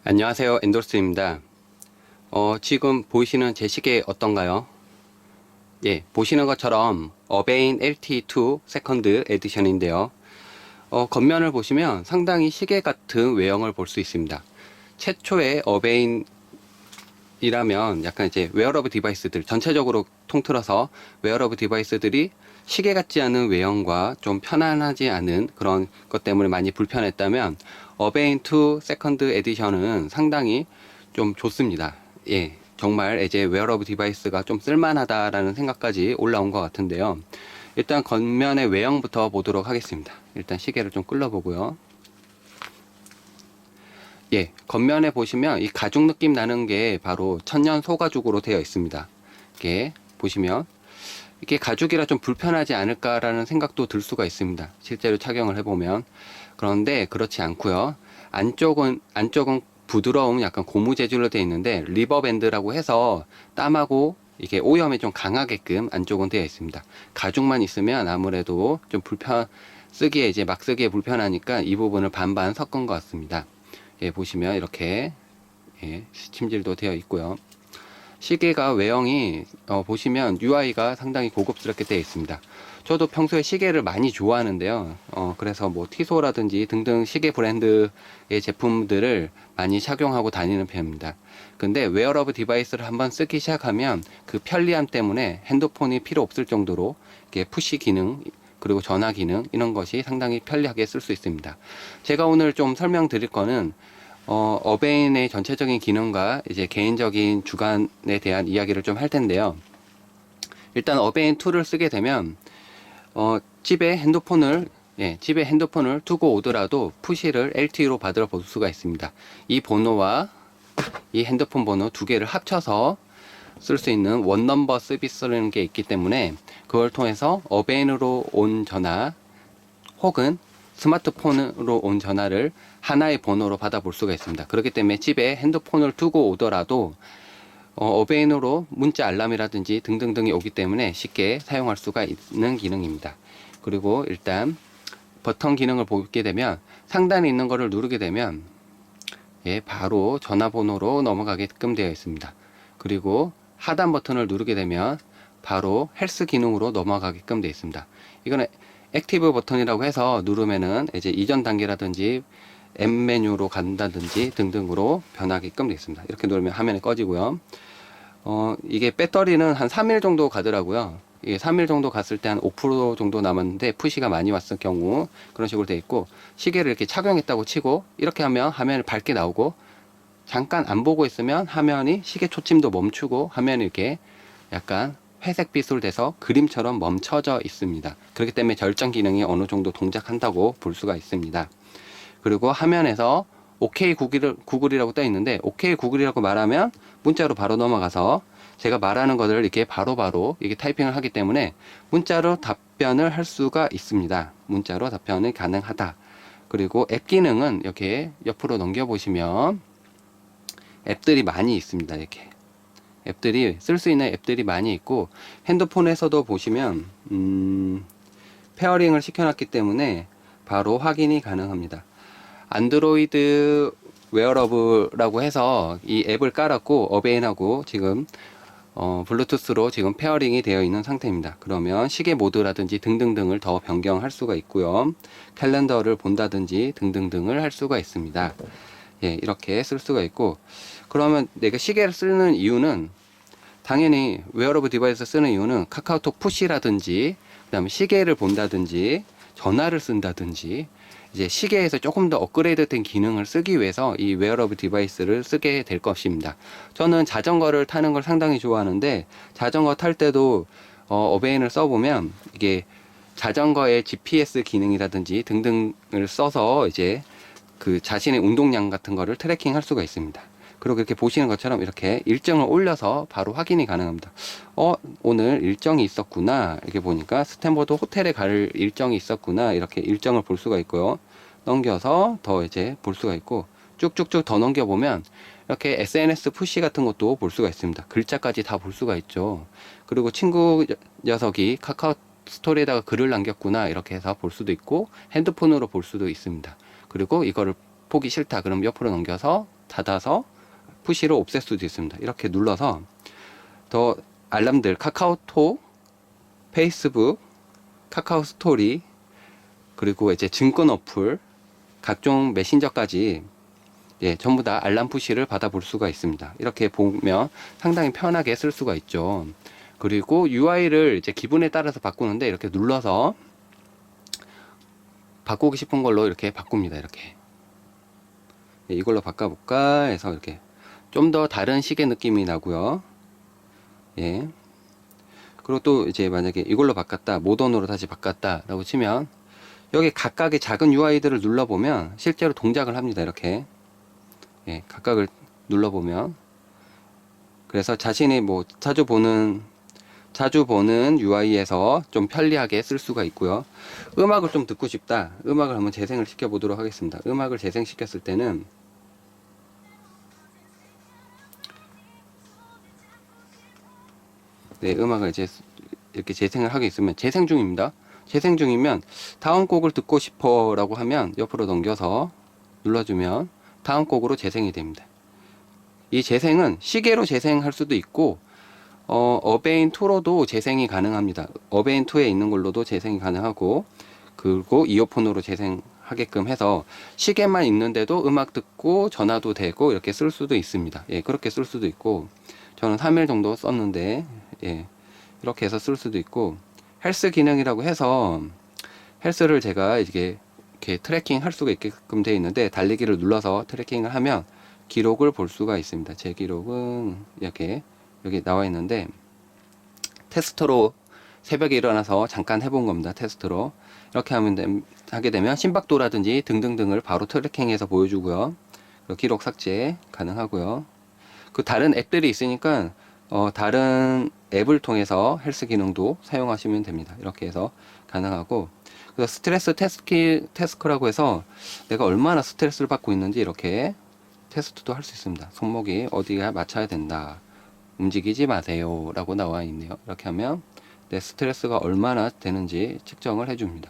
안녕하세요, 엔도스입니다. 지금 보이시는 제 시계 어떤가요? 예, 보시는 것처럼 어베인 LT2 세컨드 에디션인데요. 겉면을 보시면 상당히 시계 같은 외형을 볼 수 있습니다. 최초의 어베인이라면 약간 이제 웨어러블 디바이스들, 전체적으로 통틀어서 웨어러블 디바이스들이 시계 같지 않은 외형과 좀 편안하지 않은 그런 것 때문에 많이 불편했다면 어베인2 세컨드 에디션은 상당히 좀 좋습니다. 예, 정말 이제 웨어러블 디바이스가 좀 쓸만하다라는 생각까지 올라온 것 같은데요. 일단 겉면의 외형부터 보도록 하겠습니다. 일단 시계를 좀 끌어보고요. 예, 겉면에 보시면 이 가죽 느낌 나는 게 바로 천연 소가죽으로 되어 있습니다. 이렇게 보시면 이게 가죽이라 좀 불편하지 않을까라는 생각도 들 수가 있습니다. 실제로 착용을 해보면. 그런데 그렇지 않고요. 안쪽은 부드러운 약간 고무 재질로 되어 있는데 리버밴드라고 해서 땀하고 이게 오염이 좀 강하게끔 안쪽은 되어 있습니다. 가죽만 있으면 아무래도 좀 쓰기에 이제 막 쓰기에 불편하니까 이 부분을 반반 섞은 것 같습니다. 예, 보시면 이렇게 예, 침질도 되어 있고요. 시계가 외형이 보시면 UI가 상당히 고급스럽게 되어 있습니다. 저도 평소에 시계를 많이 좋아하는데요. 그래서 뭐 티소라든지 등등 시계 브랜드의 제품들을 많이 착용하고 다니는 편입니다. 근데 웨어러블 디바이스를 한번 쓰기 시작하면 그 편리함 때문에 핸드폰이 필요 없을 정도로 이게 푸시 기능 그리고 전화 기능 이런 것이 상당히 편리하게 쓸 수 있습니다. 제가 오늘 좀 설명드릴 거는 어베인의 전체적인 기능과 이제 개인적인 주관에 대한 이야기를 좀 할 텐데요. 일단 어베인 2를 쓰게 되면 집에 핸드폰을 두고 오더라도 푸시를 LTE로 받아 볼 수가 있습니다. 이 번호와 이 핸드폰 번호 두 개를 합쳐서 쓸 수 있는 원넘버 서비스라는 게 있기 때문에 그걸 통해서 어베인으로 온 전화 혹은 스마트폰으로 온 전화를 하나의 번호로 받아볼 수가 있습니다. 그렇기 때문에 집에 핸드폰을 두고 오더라도 어베인으로 문자 알람이라든지 등등등이 오기 때문에 쉽게 사용할 수가 있는 기능입니다. 그리고 일단 버튼 기능을 보게 되면 상단에 있는 것을 누르게 되면 예, 바로 전화번호로 넘어가게끔 되어 있습니다. 그리고 하단 버튼을 누르게 되면 바로 헬스 기능으로 넘어가게끔 되어 있습니다. 이거는 액티브 버튼이라고 해서 누르면은 이제 이전 단계라든지 M 메뉴로 간다든지 등등으로 변하게끔 되어 있습니다. 이렇게 누르면 화면이 꺼지고요. 이게 배터리는 한 3일 정도 가더라고요. 이게 3일 정도 갔을 때 한 5% 정도 남았는데 푸시가 많이 왔을 경우 그런 식으로 되어 있고 시계를 이렇게 착용했다고 치고 이렇게 하면 화면이 밝게 나오고 잠깐 안 보고 있으면 화면이 시계 초침도 멈추고 화면이 이렇게 약간 회색빛으로 돼서 그림처럼 멈춰져 있습니다. 그렇기 때문에 절전 기능이 어느 정도 동작한다고 볼 수가 있습니다. 그리고 화면에서 OK 구글이라고 떠 있는데 OK 구글이라고 말하면 문자로 바로 넘어가서 제가 말하는 것을 이렇게 바로바로 이게 타이핑을 하기 때문에 문자로 답변을 할 수가 있습니다. 문자로 답변이 가능하다. 그리고 앱 기능은 이렇게 옆으로 넘겨보시면 앱들이 많이 있습니다. 이렇게 앱들이 쓸 수 있는 앱들이 많이 있고 핸드폰에서도 보시면 페어링을 시켜놨기 때문에 바로 확인이 가능합니다. 안드로이드 웨어러블이라고 해서 이 앱을 깔았고 어베인하고 지금 블루투스로 지금 페어링이 되어 있는 상태입니다. 그러면 시계 모드라든지 등등등을 더 변경할 수가 있고요. 캘린더를 본다든지 등등등을 할 수가 있습니다. 예, 이렇게 쓸 수가 있고 그러면 내가 시계를 쓰는 이유는 당연히 웨어러블 디바이스 쓰는 이유는 카카오톡 푸시라든지 그다음에 시계를 본다든지 전화를 쓴다든지 이제 시계에서 조금 더 업그레이드된 기능을 쓰기 위해서 이 웨어러블 디바이스를 쓰게 될 것입니다. 저는 자전거를 타는 걸 상당히 좋아하는데 자전거 탈 때도 어베인을 써보면 이게 자전거의 GPS 기능이라든지 등등을 써서 이제 그 자신의 운동량 같은 거를 트래킹 할 수가 있습니다. 그리고 이렇게 보시는 것처럼 이렇게 일정을 올려서 바로 확인이 가능합니다. 오늘 일정이 있었구나. 이렇게 보니까 스탠퍼드 호텔에 갈 일정이 있었구나. 이렇게 일정을 볼 수가 있고요. 넘겨서 더 이제 볼 수가 있고 쭉쭉쭉 더 넘겨보면 이렇게 SNS 푸시 같은 것도 볼 수가 있습니다. 글자까지 다 볼 수가 있죠. 그리고 친구 녀석이 카카오 스토리에다가 글을 남겼구나. 이렇게 해서 볼 수도 있고 핸드폰으로 볼 수도 있습니다. 그리고 이거를 보기 싫다. 그럼 옆으로 넘겨서 닫아서 푸시로 없앨 수도 있습니다. 이렇게 눌러서 더 알람들 카카오톡, 페이스북, 카카오 스토리, 그리고 이제 증권 어플, 각종 메신저까지 전부 다 알람 푸시를 받아볼 수가 있습니다. 이렇게 보면 상당히 편하게 쓸 수가 있죠. 그리고 UI를 이제 기분에 따라서 바꾸는데 이렇게 눌러서 바꾸고 싶은 걸로 이렇게 바꿉니다. 이렇게 이걸로 바꿔볼까 해서 이렇게 좀 더 다른 시계 느낌이 나고요. 예. 그리고 또 이제 만약에 이걸로 바꿨다, 모던으로 다시 바꿨다 라고 치면 여기 각각의 작은 UI들을 눌러보면 실제로 동작을 합니다. 이렇게 각각을 눌러보면, 그래서 자신이 뭐 자주 보는 UI에서 좀 편리하게 쓸 수가 있고요. 음악을 좀 듣고 싶다, 음악을 한번 재생을 시켜 보도록 하겠습니다. 음악을 재생시켰을 때는 음악을 이제 이렇게 재생을 하게 있으면 재생 중입니다. 재생 중이면 다음 곡을 듣고 싶어 라고 하면 옆으로 넘겨서 눌러주면 다음 곡으로 재생이 됩니다. 이 재생은 시계로 재생할 수도 있고 어베인2로도 재생이 가능합니다. 어베인2에 있는 걸로도 재생이 가능하고, 그리고 이어폰으로 재생하게끔 해서 시계만 있는데도 음악 듣고 전화도 되고 이렇게 쓸 수도 있습니다. 그렇게 쓸 수도 있고, 저는 3일 정도 썼는데 이렇게 해서 쓸 수도 있고, 헬스 기능이라고 해서 헬스를 제가 이렇게 트래킹 할 수가 있게끔 되어 있는데, 달리기를 눌러서 트래킹을 하면 기록을 볼 수가 있습니다. 제 기록은 이렇게 여기 나와 있는데, 테스트로 새벽에 일어나서 잠깐 해본 겁니다. 테스트로 이렇게 하게 되면 심박도라든지 등등등을 바로 트래킹해서 보여주고요. 그리고 기록 삭제 가능하고요. 그 다른 앱들이 있으니까 다른 앱을 통해서 헬스 기능도 사용하시면 됩니다. 이렇게 해서 가능하고, 그래서 스트레스 테스크라고 해서 내가 얼마나 스트레스를 받고 있는지 이렇게 테스트도 할 수 있습니다. 손목이 어디가 맞춰야 된다, 움직이지 마세요 라고 나와 있네요. 이렇게 하면 내 스트레스가 얼마나 되는지 측정을 해줍니다.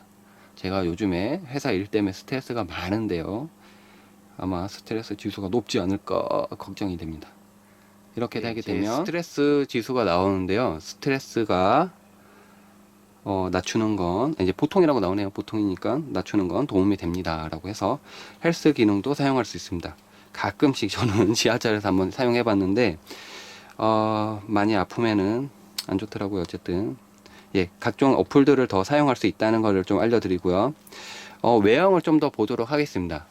제가 요즘에 회사 일 때문에 스트레스가 많은데요, 아마 스트레스 지수가 높지 않을까 걱정이 됩니다. 이렇게 되게 되면 스트레스 지수가 나오는데요, 스트레스가 낮추는 건 이제 보통이라고 나오네요. 보통이니까 낮추는 건 도움이 됩니다 라고 해서 헬스 기능도 사용할 수 있습니다. 가끔씩 저는 지하철에서 한번 사용해 봤는데 많이 아프면은 안 좋더라고요. 어쨌든 각종 어플들을 더 사용할 수 있다는 것을 좀 알려드리고요. 외형을 좀 더 보도록 하겠습니다.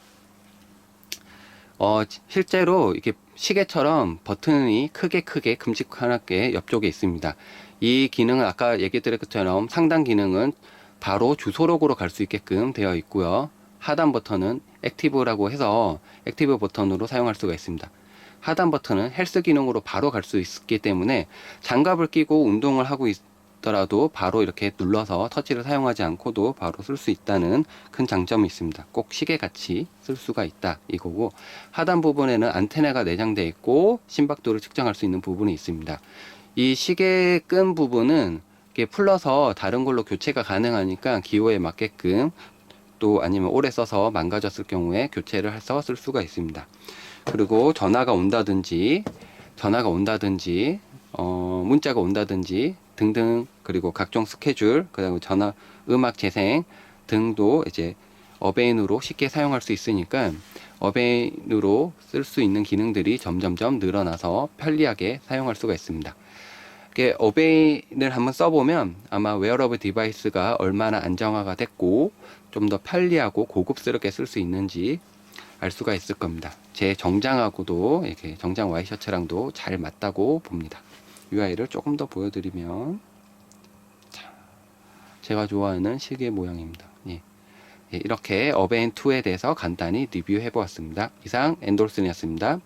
실제로 이렇게 시계처럼 버튼이 크게 큼직하게 옆쪽에 있습니다. 이 기능은 아까 얘기 드린 것처럼 상단 기능은 바로 주소록으로 갈 수 있게끔 되어 있고요. 하단 버튼은 액티브라고 해서 액티브 버튼으로 사용할 수가 있습니다. 하단 버튼은 헬스 기능으로 바로 갈 수 있기 때문에 장갑을 끼고 운동을 하고 있더라도 바로 이렇게 눌러서 터치를 사용하지 않고도 바로 쓸 수 있다는 큰 장점이 있습니다. 꼭 시계같이 쓸 수가 있다 이거고, 하단 부분에는 안테나가 내장되어 있고 심박도를 측정할 수 있는 부분이 있습니다. 이 시계 끈 부분은 이렇게 풀러서 다른 걸로 교체가 가능하니까 기호에 맞게끔, 또 아니면 오래 써서 망가졌을 경우에 교체를 해서 쓸 수가 있습니다. 그리고 전화가 온다든지 문자가 온다든지 등등, 그리고 각종 스케줄, 그다음에 전화, 음악 재생 등도 이제 어베인으로 쉽게 사용할 수 있으니까 어베인으로 쓸 수 있는 기능들이 점점점 늘어나서 편리하게 사용할 수가 있습니다. 어베인을 한번 써보면 아마 웨어러블 디바이스가 얼마나 안정화가 됐고 좀 더 편리하고 고급스럽게 쓸 수 있는지 알 수가 있을 겁니다. 제 정장하고도 이렇게 정장 와이셔츠랑도 잘 맞다고 봅니다. UI를 조금 더 보여드리면, 제가 좋아하는 시계 모양입니다. 이렇게 어베인2에 대해서 간단히 리뷰해 보았습니다. 이상 엔돌슨이었습니다.